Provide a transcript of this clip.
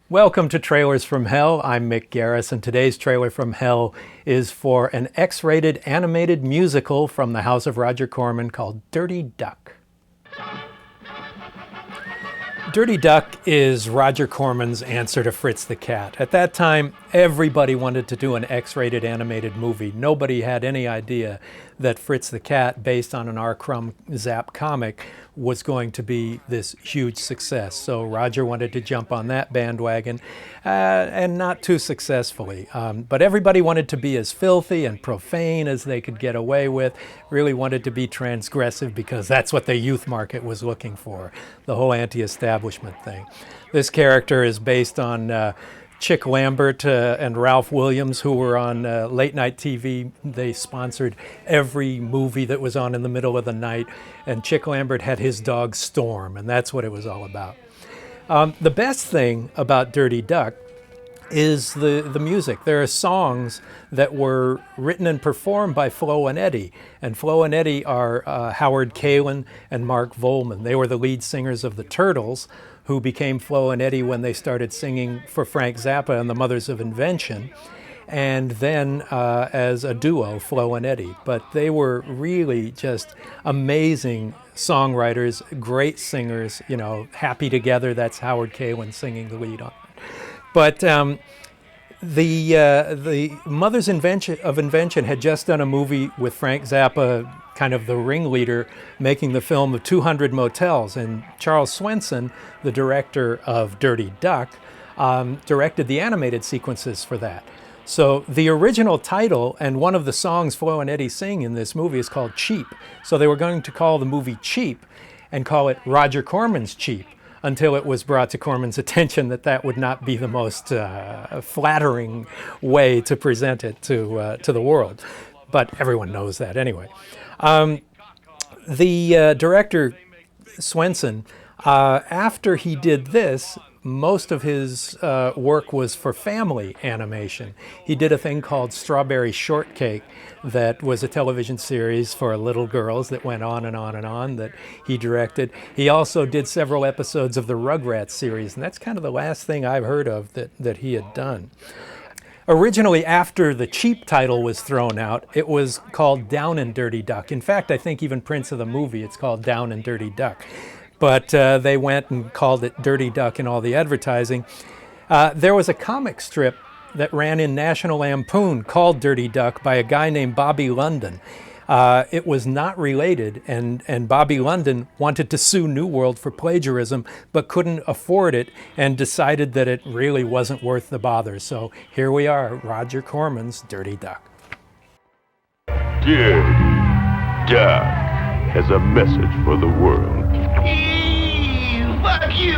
Welcome to Trailers from Hell. I'm Mick Garris, and today's trailer from hell is for an X-rated animated musical from the house of Roger Corman called Dirty Duck. Dirty Duck is Roger Corman's answer to Fritz the Cat. At that time, everybody wanted to do an X-rated animated movie. Nobody had any idea that Fritz the Cat, based on an R. Crumb Zap comic, was going to be this huge success. So Roger wanted to jump on that bandwagon, and not too successfully. But everybody wanted to be as filthy and profane as they could get away with, really wanted to be transgressive because that's what the youth market was looking for, the whole anti-establishment thing. This character is based on Chick Lambert and Ralph Williams, who were on late night TV. They sponsored every movie that was on in the middle of the night, and Chick Lambert had his dog Storm, and that's what it was all about. The best thing about Dirty Duck is the music. There are songs that were written and performed by Flo and Eddie, and Flo and Eddie are Howard Kalin and Mark Volman. They were the lead singers of the Turtles, who became Flo and Eddie when they started singing for Frank Zappa and the Mothers of Invention, and then as a duo, Flo and Eddie. But they were really just amazing songwriters, great singers, you know, Happy Together, that's Howard Kalin singing the lead on it. But the Mothers of Invention had just done a movie with Frank Zappa, kind of the ringleader, making the film of 200 Motels, and Charles Swenson, the director of Dirty Duck, directed the animated sequences for that. So the original title and one of the songs Flo and Eddie sing in this movie is called Cheap. So they were going to call the movie Cheap and call it Roger Corman's Cheap, until it was brought to Corman's attention that that would not be the most flattering way to present it to the world. But everyone knows that anyway. The director, Swenson, after he did this, most of his work was for family animation. He did a thing called Strawberry Shortcake that was a television series for little girls that went on and on and on that he directed. He also did several episodes of the Rugrats series, and that's kind of the last thing I've heard of that he had done. Originally, after the Cheap title was thrown out, it was called Down and Dirty Duck. In fact, I think even Prince of the movie, it's called Down and Dirty Duck. But they went and called it Dirty Duck in all the advertising. There was a comic strip that ran in National Lampoon called Dirty Duck by a guy named Bobby London. It was not related, and Bobby London wanted to sue New World for plagiarism, but couldn't afford it and decided that it really wasn't worth the bother. So here we are, Roger Corman's Dirty Duck. Dirty Duck has a message for the world. Fuck you,